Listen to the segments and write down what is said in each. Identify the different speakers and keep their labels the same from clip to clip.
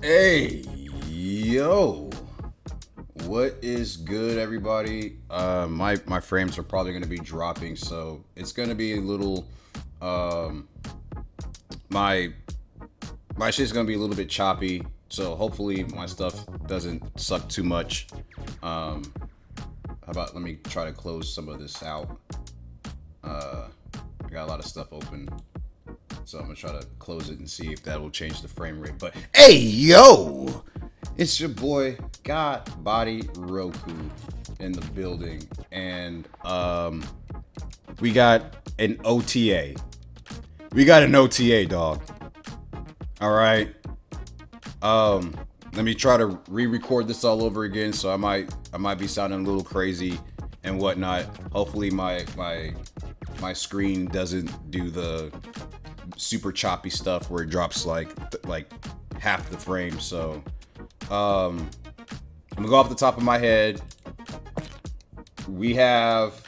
Speaker 1: Hey, yo, what is good, everybody? My frames are probably gonna be dropping, so it's gonna be a little. Um, my my shit's gonna be a little bit choppy, so hopefully my stuff doesn't suck too much. How about let me try to close some of this out. I got a lot of stuff open. So I'm gonna try to close it and see if that will change the frame rate. But hey, yo, it's your boy God Body Roku in the building, and we got an OTA. We got an OTA, dog. All right. Let me try to re-record this all over again. So I might be sounding a little crazy and whatnot. Hopefully my screen doesn't do the super choppy stuff where it drops like half the frame. So I'm gonna go off the top of my head. We have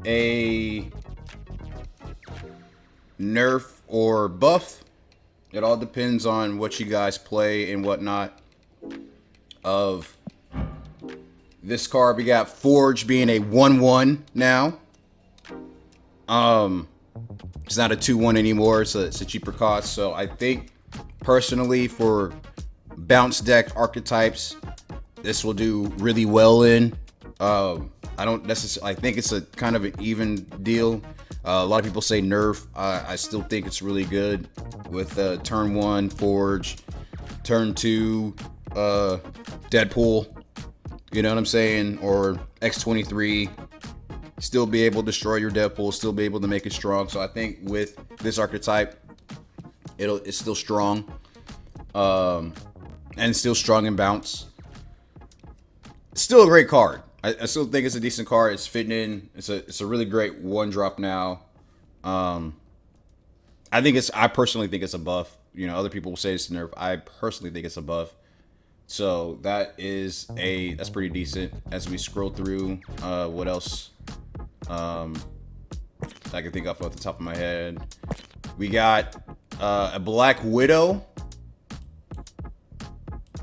Speaker 1: a nerf or buff. It all depends on what you guys play and whatnot. Of this card, we got Forge being a 1/1 now. It's not a 2/1 anymore, so it's a cheaper cost. So I think personally for bounce deck archetypes, this will do really well in. I don't necessarily. I think it's a kind of an even deal. A lot of people say nerf. I still think it's really good with turn 1 Forge, turn 2 Deadpool. You know what I'm saying? Or X-23. Still be able to destroy your Deadpool, still be able to make it strong. So I think with this archetype, it's still strong, and still strong in bounce. Still a great card. I still think it's a decent card. It's fitting in. It's a really great one drop now. I personally think it's a buff. You know, other people will say it's a nerf. I personally think it's a buff. So that's pretty decent. As we scroll through, what else? I can think off the top of my head. We got a Black Widow.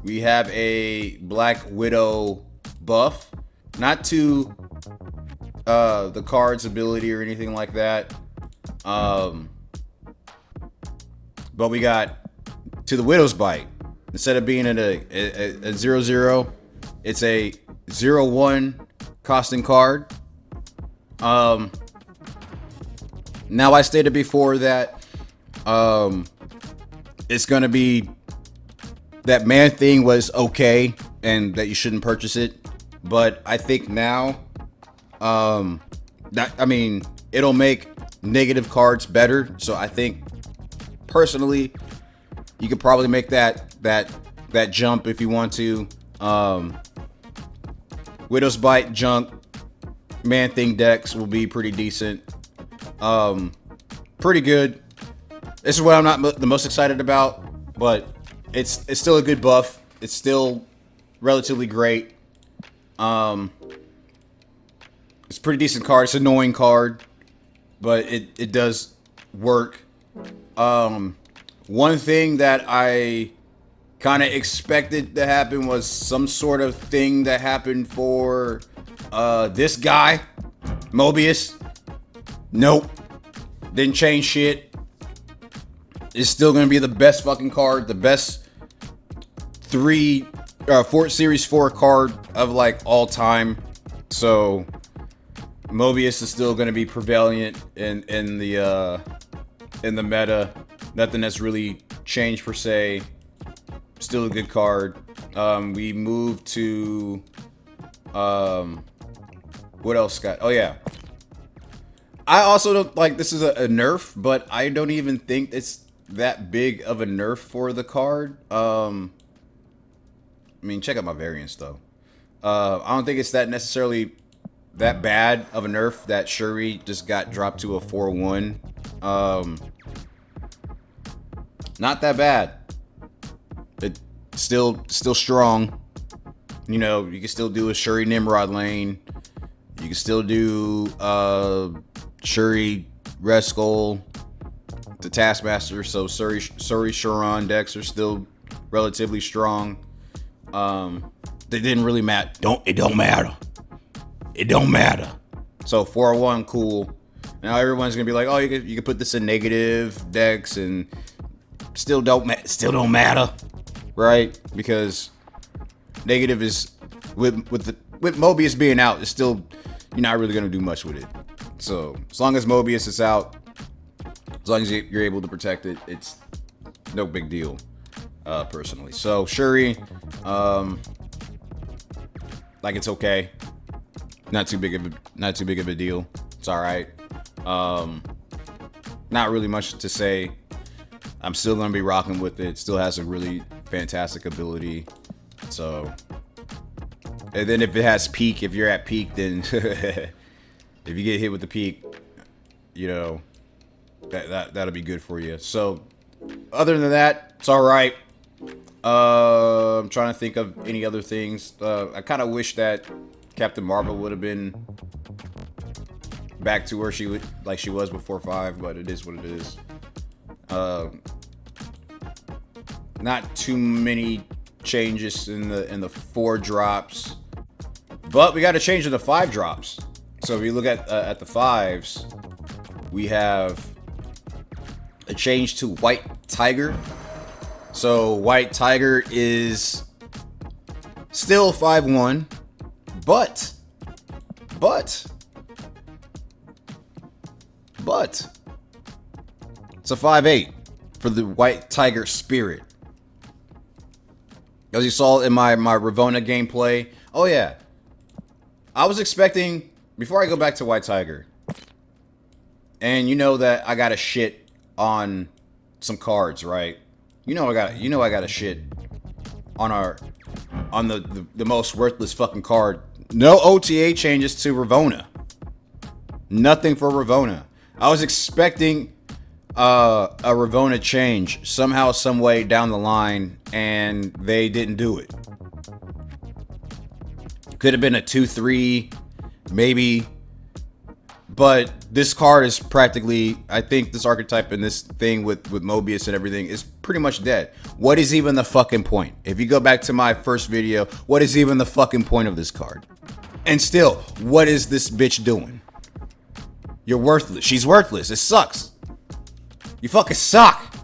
Speaker 1: We have a Black Widow buff. Not to the card's ability or anything like that. But we got to the Widow's Bite. Instead of being at a 0/0, it's a 0/1 costing card. Now I stated before that it's gonna be that Man Thing was okay and that you shouldn't purchase it, but I think now it'll make negative cards better. So I think personally you could probably make that jump if you want to. Widow's Bite junk Man Thing decks will be pretty decent. Pretty good. This is what I'm not the most excited about, but it's still a good buff. It's still relatively great. It's a pretty decent card. It's an annoying card, but it does work. One thing that I kind of expected to happen was some sort of thing that happened for this guy, Mobius. Nope. Didn't change shit. It's still gonna be the best fucking card, the best 4 Series 4 card of like all time. So Mobius is still gonna be prevalent in the meta. Nothing that's really changed per se. Still a good card. We moved to what else, Scott? Oh yeah. I also don't like this is a nerf, but I don't even think it's that big of a nerf for the card. I mean, check out my variants though. I don't think it's that necessarily that bad of a nerf that Shuri just got dropped to a 4/1. Not that bad. It's still strong. You know, you can still do a Shuri Nimrod lane. You can still do Shuri Red Skull. the Taskmaster, so Suri Sharon decks are still relatively strong. They didn't really matter. It don't matter. It don't matter. So 4-1, cool. Now everyone's gonna be like, oh, you can put this in negative decks and still don't matter, right? Because negative is with Mobius being out, it's still, you're not really gonna do much with it. So as long as Mobius is out, as long as you're able to protect it, it's no big deal, personally. So Shuri, like, it's okay. Not too big of a deal. It's all right. Not really much to say. I'm still gonna be rocking with it. Still has a really fantastic ability. So, and then if it has peak, if you're at peak, then if you get hit with the peak, you know, that'll be good for you. So, other than that, it's all right. I'm trying to think of any other things. I kind of wish that Captain Marvel would have been back to where she was before 5, but it is what it is. Not too many changes in the 4 drops, but we got to change in the 5 drops. So if you look at the 5s, we have a change to White Tiger. So White Tiger is still 5-1, but it's a 5-8 for the White Tiger Spirit. As you saw in my Ravonna gameplay. Oh yeah, I was expecting, before I go back to White Tiger, and you know that I got a shit on some cards, right? I got a shit on the most worthless fucking card. No OTA changes to Ravonna. Nothing for Ravonna. I was expecting a Ravonna change somehow, some way down the line, and they didn't do it. Could have been a 2-3, maybe. But this card is practically, I think this archetype and this thing with Mobius and everything is pretty much dead. What is even the fucking point? If you go back to my first video, what is even the fucking point of this card? And still, what is this bitch doing? You're worthless. She's worthless. It sucks. You fucking suck.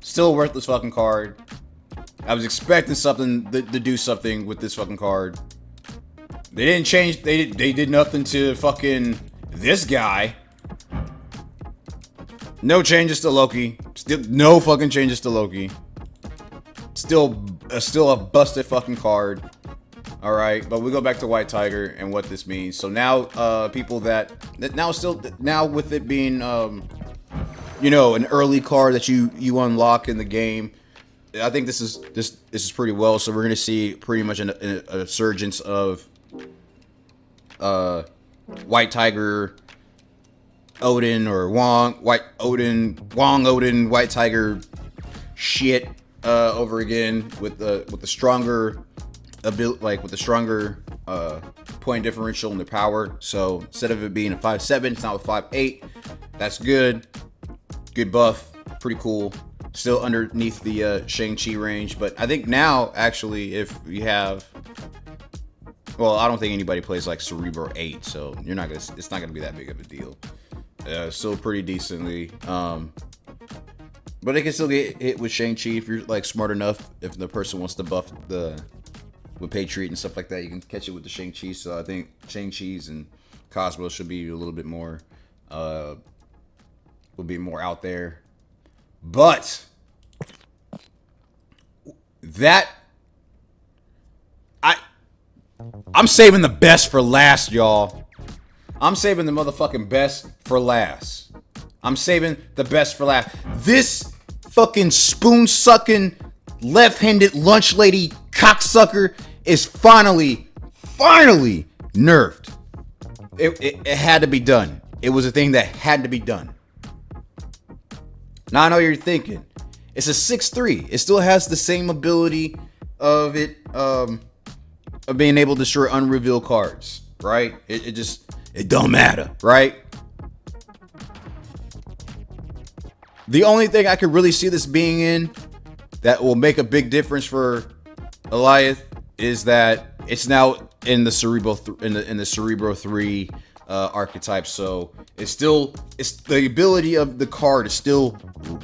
Speaker 1: Still a worthless fucking card. I was expecting something to do something with this fucking card. They didn't change. They did nothing to fucking this guy. No changes to Loki. Still no fucking changes to Loki. Still a busted fucking card. All right, but we go back to White Tiger and what this means. So now, people that now with it being an early card that you unlock in the game, I think this is pretty well. So we're gonna see pretty much a surgence of White Tiger Odin or Wong Odin White Tiger shit over again with the stronger with the stronger point differential and the power. So instead of it being a 5-7, it's now a 5-8. That's good buff, pretty cool. Still underneath the Shang-Chi range, but I think now actually if we have, well, I don't think anybody plays like Cerebro 8, so it's not gonna be that big of a deal. Still pretty decently, but it can still get hit with Shang-Chi if you're like smart enough. If the person wants to buff with Patriot and stuff like that, you can catch it with the Shang-Chi. So I think Shang-Chi's and Cosmo should be a little bit more, will be more out there. But I'm saving the best for last, y'all. I'm saving the motherfucking best for last. I'm saving the best for last. This fucking spoon-sucking, left-handed lunch lady cocksucker is finally nerfed. It had to be done. It was a thing that had to be done. Now I know you're thinking, it's a 6-3. It still has the same ability of it, of being able to destroy unrevealed cards, right? It don't matter, right? The only thing I could really see this being in that will make a big difference for Alioth is that it's now in the Cerebro in the Cerebro 3 archetype. So it's the ability of the card is still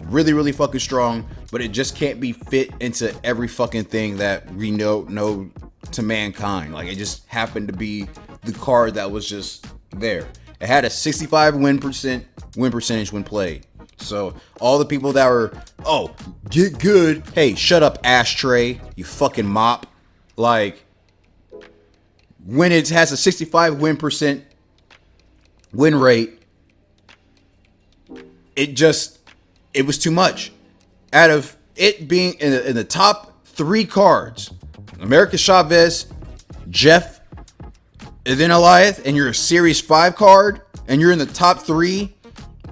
Speaker 1: really fucking strong, but it just can't be fit into every fucking thing that we know to mankind. Like, it just happened to be the card that was just there. It had a 65 win percentage when played. So all the people that were, oh, get good. Hey, shut up, ashtray, you fucking mop. Like, when it has a 65 win rate, it was too much. Out of it being in the top 3 cards, America Chavez, Jeff, and then Alioth, and you're a Series 5 card, and you're in the top 3,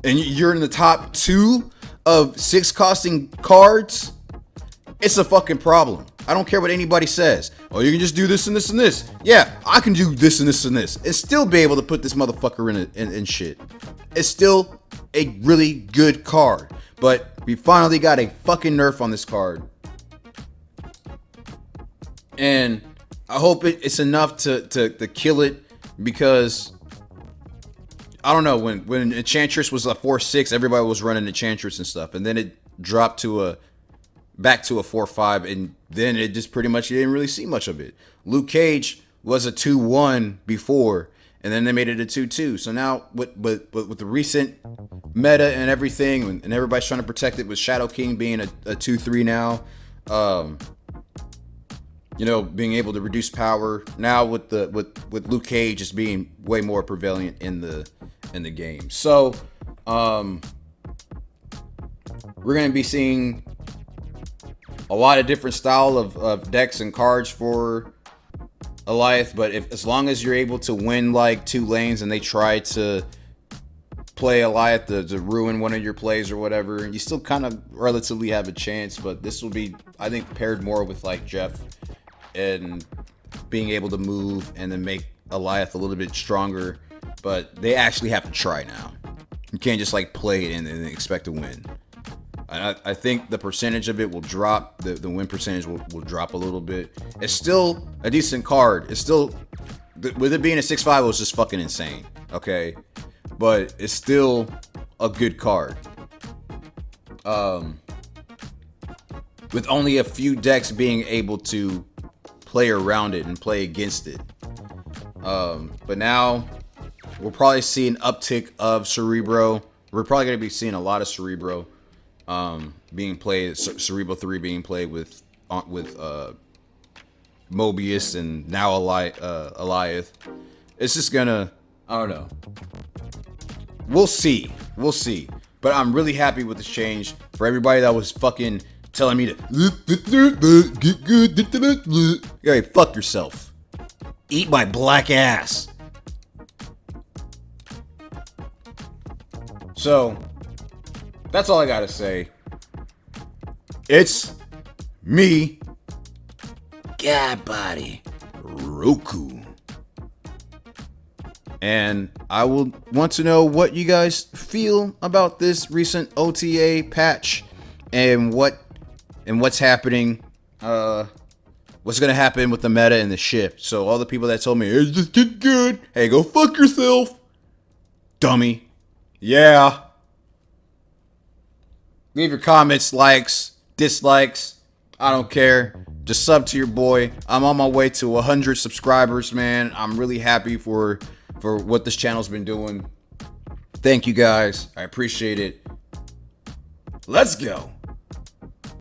Speaker 1: and you're in the top 2 of 6 costing cards, it's a fucking problem. I don't care what anybody says. Oh, you can just do this and this and this. Yeah, I can do this and this and this and still be able to put this motherfucker in shit. It's still a really good card. But we finally got a fucking nerf on this card. And I hope it's enough to kill it, because I don't know, when Enchantress was a 4-6, everybody was running Enchantress and stuff, and then it dropped to back to a 4-5, and then it just pretty much, you didn't really see much of it. Luke Cage was a 2-1 before, and then they made it a 2-2. So now with the recent meta and everything, and everybody's trying to protect it, with Shadow King being a 2-3 now, being able to reduce power now with Luke Cage just being way more prevalent in the game. So we're gonna be seeing a lot of different style of decks and cards for Alioth, but as long as you're able to win like 2 lanes and they try to play Alioth to ruin one of your plays or whatever, you still kind of relatively have a chance. But this will be, I think, paired more with like Jeff and being able to move and then make Alioth a little bit stronger. But they actually have to try now. You can't just like play it and expect to win. I think the percentage of it will drop. The win percentage will drop a little bit. It's still a decent card. It's still, with it being a 6-5, it was just fucking insane. Okay, but it's still a good card. With only a few decks being able to play around it and play against it. But now we'll probably see an uptick of Cerebro. We're probably going to be seeing a lot of Cerebro being played, Cerebro 3 being played with Mobius and now Alioth. It's just gonna, I don't know. We'll see. But I'm really happy with this change. For everybody that was fucking telling me to get good, hey, fuck yourself. Eat my black ass. So that's all I gotta say. It's me, God Body Roku. And I will want to know what you guys feel about this recent OTA patch and what's happening, what's gonna happen with the meta and the shift. So all the people that told me, hey, just get good, hey, go fuck yourself, dummy. Yeah. Leave your comments, likes, dislikes. I don't care. Just sub to your boy. I'm on my way to 100 subscribers, man. I'm really happy for what this channel's been doing. Thank you guys. I appreciate it. Let's go.